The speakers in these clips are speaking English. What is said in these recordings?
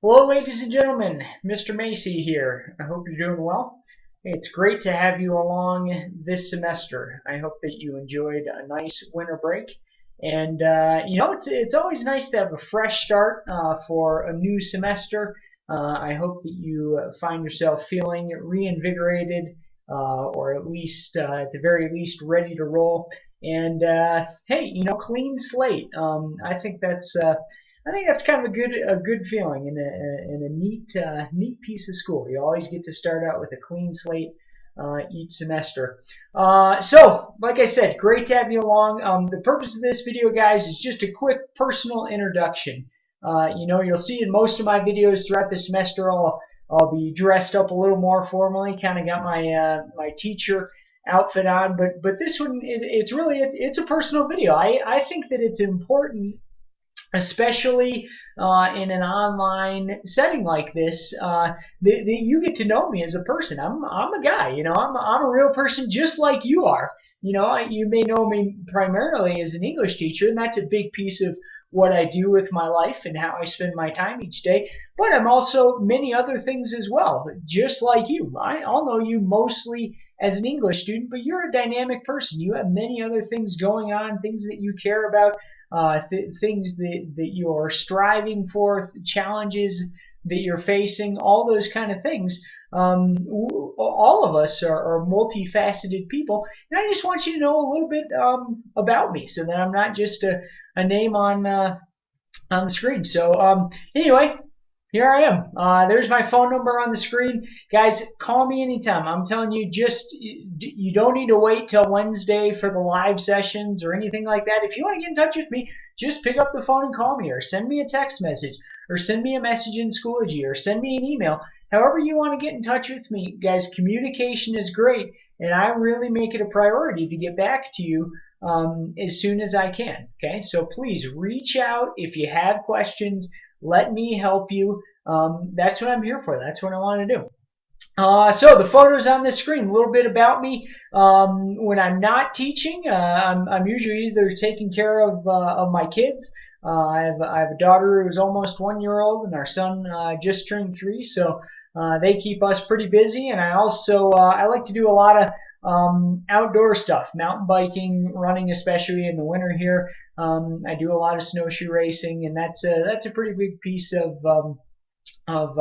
Hello, ladies and gentlemen. Mr. Macy here. I hope you're doing well. It's great to have you along this semester. I hope that you enjoyed a nice winter break. And it's always nice to have a fresh start for a new semester. I hope that you find yourself feeling reinvigorated, or at the very least, ready to roll. And hey, clean slate. I think that's kind of a good feeling and a neat piece of school. You always get to start out with a clean slate each semester. So, like I said, great to have you along. The purpose of this video, guys, is just a quick personal introduction. You'll see in most of my videos throughout the semester, I'll be dressed up a little more formally. Kind of got my teacher outfit on, but this one it's a personal video. I think that it's important, especially in an online setting like this, that you get to know me as a person. I'm a guy, I'm a real person just like you are. You may know me primarily as an English teacher, and that's a big piece of what I do with my life and how I spend my time each day. But I'm also many other things as well, just like you. I'll know you mostly as an English student, but you're a dynamic person. You have many other things going on, things that you care about, things that you're striving for, challenges that you're facing, all those kind of things. All of us are multifaceted people, and I just want you to know a little bit about me, so that I'm not just a name on the screen. So anyway, here I am. There's my phone number on the screen. Guys, call me anytime. I'm telling you, you don't need to wait till Wednesday for the live sessions or anything like that. If you want to get in touch with me, just pick up the phone and call me, or send me a text message, or send me a message in Schoology, or send me an email. However you want to get in touch with me, guys, communication is great, and I really make it a priority to get back to you as soon as I can. Okay, so please reach out if you have questions. Let me help you. That's what I'm here for. That's what I want to do. So the photos on the screen, a little bit about me. When I'm not teaching, I'm usually either taking care of my kids. I have a daughter who's almost 1 year old, and our son just turned 3. So they keep us pretty busy. And I also I like to do a lot of outdoor stuff, mountain biking, running, especially in the winter here. I do a lot of snowshoe racing, and that's a pretty big piece of, of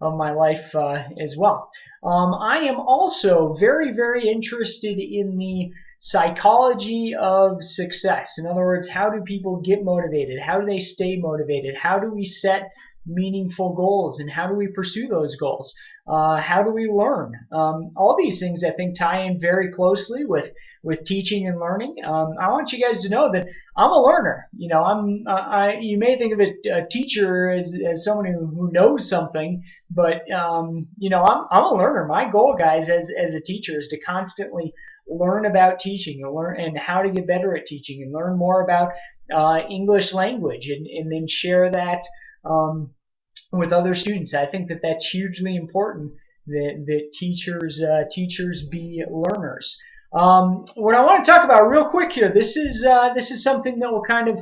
my life as well. I am also very interested in the psychology of success. In other words, how do people get motivated? How do they stay motivated? How do we set meaningful goals, and how do we pursue those goals? How do we learn? All these things, I think, tie in very closely with teaching and learning. I want you guys to know that I'm a learner. You may think of a teacher as someone who knows something, but I'm a learner. My goal, guys, as a teacher, is to constantly learn about teaching and learn and how to get better at teaching, and learn more about English language, and then share that with other students. I think that that's hugely important, that teachers be learners. What I want to talk about real quick here, this is something that will kind of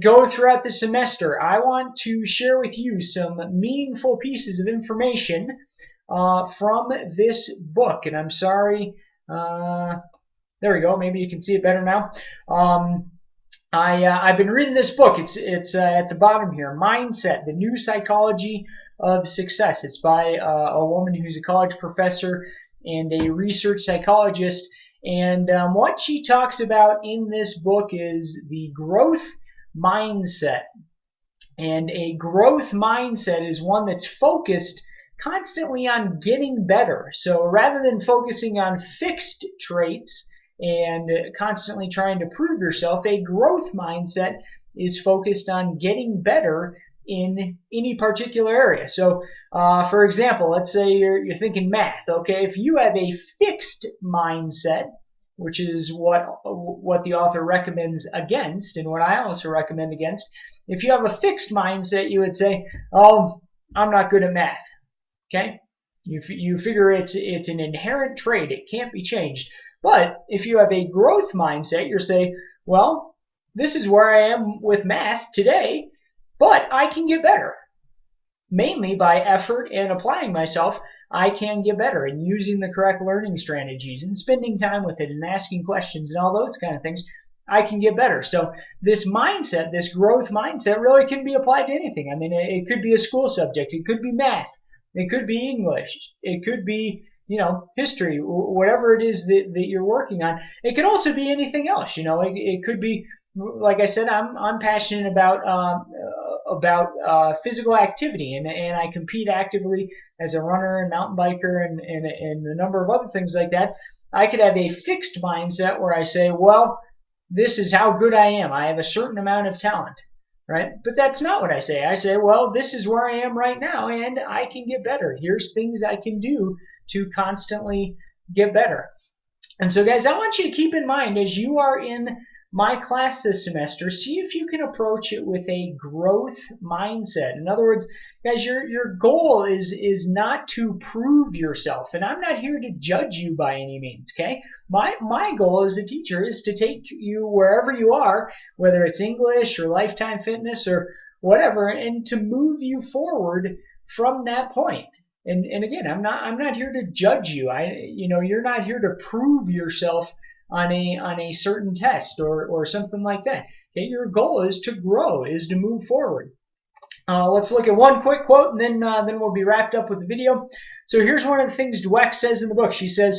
go throughout the semester. I want to share with you some meaningful pieces of information from this book, and I'm sorry. There we go. Maybe you can see it better now. I've been reading this book. It's at the bottom here, Mindset: The New Psychology of Success. It's by a woman who's a college professor and a research psychologist. And what she talks about in this book is the growth mindset. And a growth mindset is one that's focused constantly on getting better. So rather than focusing on fixed traits and constantly trying to prove yourself, a growth mindset is focused on getting better in any particular area. So, for example, let's say you're thinking math. Okay, if you have a fixed mindset, which is what the author recommends against, and what I also recommend against, if you have a fixed mindset, you would say, "Oh, I'm not good at math." Okay, you figure it's an inherent trait; it can't be changed. But if you have a growth mindset, you're saying, well, this is where I am with math today, but I can get better. mainly by effort and applying myself, I can get better, and using the correct learning strategies and spending time with it and asking questions and all those kind of things, I can get better. So this mindset, this growth mindset, really can be applied to anything. I mean, it could be a school subject, it could be math, it could be English, it could be, history, whatever it is that you're working on. It could also be anything else. It could be, like I said, I'm passionate about physical activity, and I compete actively as a runner and mountain biker and a number of other things like that. I could have a fixed mindset where I say, well, this is how good I am. I have a certain amount of talent, right? But that's not what I say. I say, well, this is where I am right now, and I can get better. Here's things I can do to constantly get better. And so, guys, I want you to keep in mind as you are in my class this semester, see if you can approach it with a growth mindset. In other words, guys, your goal is not to prove yourself, and I'm not here to judge you by any means, okay? My goal as a teacher is to take you wherever you are, whether it's English or Lifetime Fitness or whatever, and to move you forward from that point. And again, I'm not here to judge you. You're not here to prove yourself on a certain test or something like that. Okay, your goal is to grow, is to move forward. Let's look at one quick quote, and then we'll be wrapped up with the video. So here's one of the things Dweck says in the book. She says,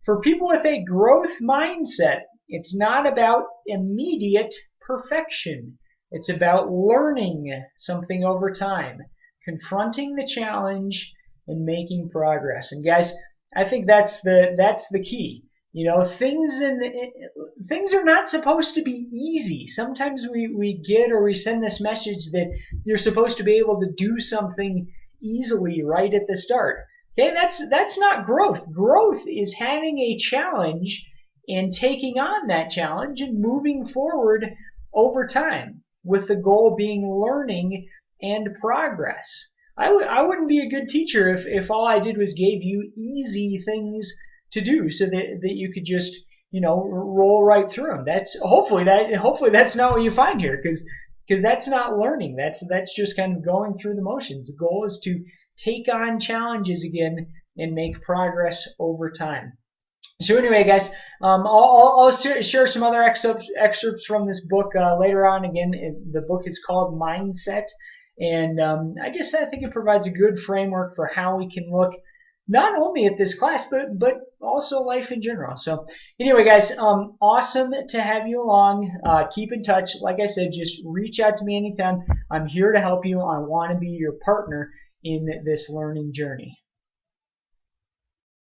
for people with a growth mindset, it's not about immediate perfection. It's about learning something over time, confronting the challenge, and making progress. And guys, I think that's the key. Things are not supposed to be easy. Sometimes we get or we send this message that you're supposed to be able to do something easily right at the start. Okay, that's not growth. Growth is having a challenge and taking on that challenge and moving forward over time, with the goal being learning and progress. I wouldn't be a good teacher if all I did was gave you easy things to do so that you could just roll right through them. Hopefully that's not what you find here, because that's not learning. That's just kind of going through the motions. The goal is to take on challenges again and make progress over time. So anyway, guys, I'll share some other excerpts from this book later on. Again, the book is called Mindset. And I think it provides a good framework for how we can look not only at this class, but also life in general. So anyway, guys, awesome to have you along. Keep in touch. Like I said, just reach out to me anytime. I'm here to help you. I want to be your partner in this learning journey.